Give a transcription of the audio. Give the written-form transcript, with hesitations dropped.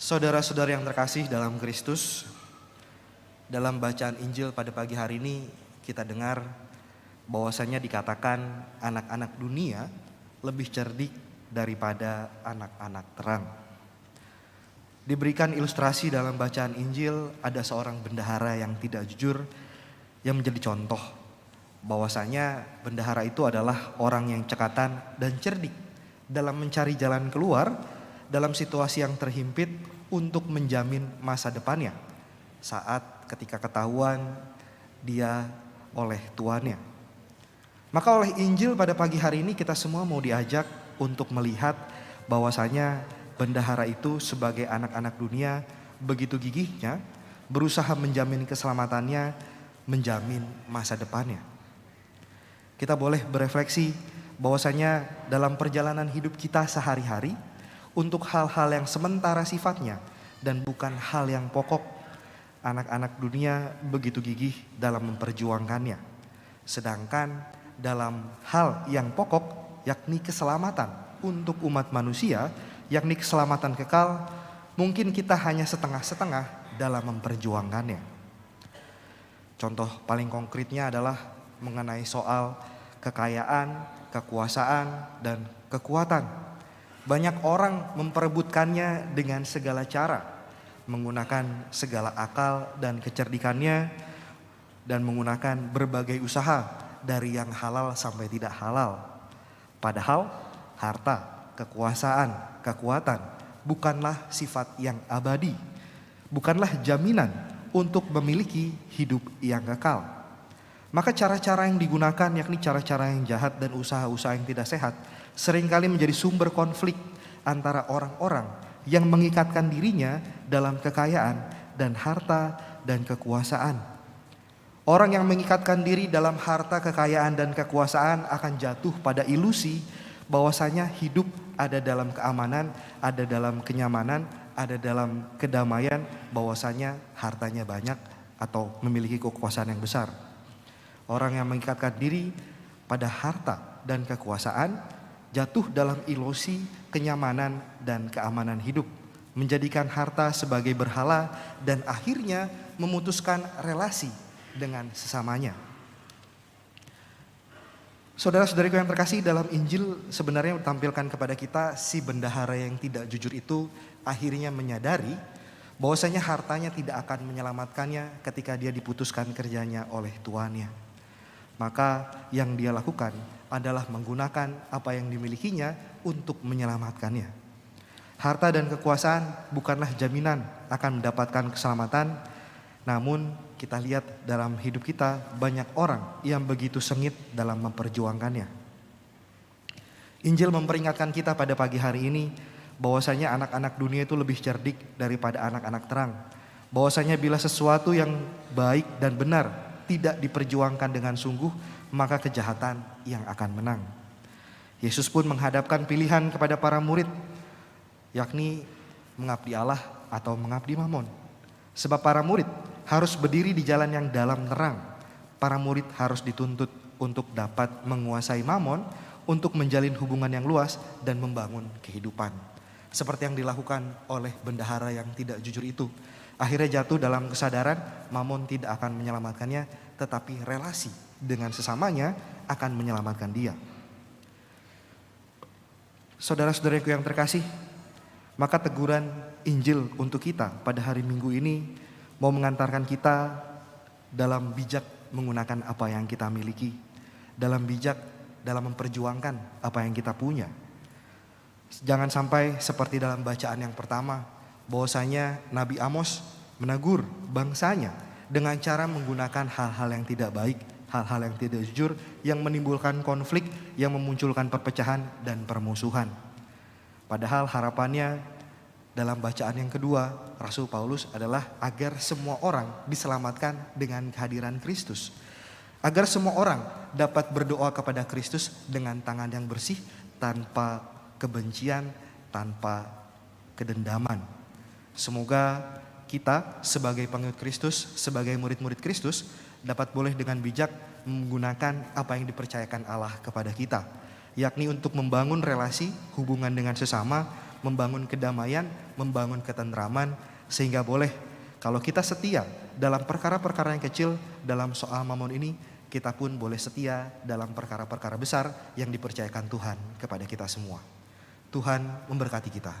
Saudara-saudara yang terkasih dalam Kristus, dalam bacaan Injil pada pagi hari ini kita dengar bahwasanya dikatakan anak-anak dunia lebih cerdik daripada anak-anak terang. Diberikan ilustrasi dalam bacaan Injil, ada seorang bendahara yang tidak jujur yang menjadi contoh bahwasanya bendahara itu adalah orang yang cekatan dan cerdik dalam mencari jalan keluar dalam situasi yang terhimpit untuk menjamin masa depannya saat ketika ketahuan dia oleh tuannya. Maka oleh Injil pada pagi hari ini kita semua mau diajak untuk melihat bahwasanya bendahara itu sebagai anak-anak dunia begitu gigihnya berusaha menjamin keselamatannya, menjamin masa depannya. Kita boleh berefleksi bahwasanya dalam perjalanan hidup kita sehari-hari untuk hal-hal yang sementara sifatnya dan bukan hal yang pokok, anak-anak dunia begitu gigih dalam memperjuangkannya. Sedangkan dalam hal yang pokok, yakni keselamatan untuk umat manusia, yakni keselamatan kekal, mungkin kita hanya setengah-setengah dalam memperjuangkannya. Contoh paling konkretnya adalah mengenai soal kekayaan, kekuasaan, dan kekuatan. Banyak orang memperebutkannya dengan segala cara, menggunakan segala akal dan kecerdikannya, dan menggunakan berbagai usaha dari yang halal sampai tidak halal. Padahal harta, kekuasaan, kekuatan bukanlah sifat yang abadi, bukanlah jaminan untuk memiliki hidup yang kekal. Maka cara-cara yang digunakan, yakni cara-cara yang jahat dan usaha-usaha yang tidak sehat, seringkali menjadi sumber konflik antara orang-orang yang mengikatkan dirinya dalam kekayaan dan harta dan kekuasaan. Orang yang mengikatkan diri dalam harta, kekayaan, dan kekuasaan akan jatuh pada ilusi bahwasanya hidup ada dalam keamanan, ada dalam kenyamanan, ada dalam kedamaian, bahwasanya hartanya banyak atau memiliki kekuasaan yang besar. Orang yang mengikatkan diri pada harta dan kekuasaan jatuh dalam ilusi kenyamanan dan keamanan hidup, menjadikan harta sebagai berhala dan akhirnya memutuskan relasi dengan sesamanya. Saudara-saudariku yang terkasih, dalam Injil sebenarnya ditampilkan kepada kita si bendahara yang tidak jujur itu akhirnya menyadari bahwasanya hartanya tidak akan menyelamatkannya ketika dia diputuskan kerjanya oleh tuannya. Maka yang dia lakukan adalah menggunakan apa yang dimilikinya untuk menyelamatkannya. Harta dan kekuasaan bukanlah jaminan akan mendapatkan keselamatan. Namun kita lihat dalam hidup kita banyak orang yang begitu sengit dalam memperjuangkannya. Injil memperingatkan kita pada pagi hari ini bahwasanya anak-anak dunia itu lebih cerdik daripada anak-anak terang. Bahwasanya bila sesuatu yang baik dan benar tidak diperjuangkan dengan sungguh, maka kejahatan yang akan menang. Yesus pun menghadapkan pilihan kepada para murid, yakni mengabdi Allah atau mengabdi Mamon. Sebab para murid harus berdiri di jalan yang dalam terang. Para murid harus dituntut untuk dapat menguasai Mamon, untuk menjalin hubungan yang luas dan membangun kehidupan. Seperti yang dilakukan oleh bendahara yang tidak jujur itu. Akhirnya jatuh dalam kesadaran Mamon tidak akan menyelamatkannya, tetapi relasi dengan sesamanya akan menyelamatkan dia. Saudara-saudariku yang terkasih, maka teguran Injil untuk kita pada hari Minggu ini mau mengantarkan kita dalam bijak menggunakan apa yang kita miliki, dalam bijak dalam memperjuangkan apa yang kita punya. Jangan sampai seperti dalam bacaan yang pertama, bahwasanya Nabi Amos menegur bangsanya dengan cara menggunakan hal-hal yang tidak baik, hal-hal yang tidak jujur, yang menimbulkan konflik, yang memunculkan perpecahan dan permusuhan. Padahal harapannya dalam bacaan yang kedua, Rasul Paulus adalah agar semua orang diselamatkan dengan kehadiran Kristus. Agar semua orang dapat berdoa kepada Kristus dengan tangan yang bersih, tanpa kebencian, tanpa kedendaman. Semoga kita sebagai pengikut Kristus, sebagai murid-murid Kristus dapat boleh dengan bijak menggunakan apa yang dipercayakan Allah kepada kita, yakni untuk membangun relasi hubungan dengan sesama, membangun kedamaian, membangun ketentraman, sehingga boleh kalau kita setia dalam perkara-perkara yang kecil, dalam soal mamon ini, kita pun boleh setia dalam perkara-perkara besar yang dipercayakan Tuhan kepada kita semua. Tuhan memberkati kita.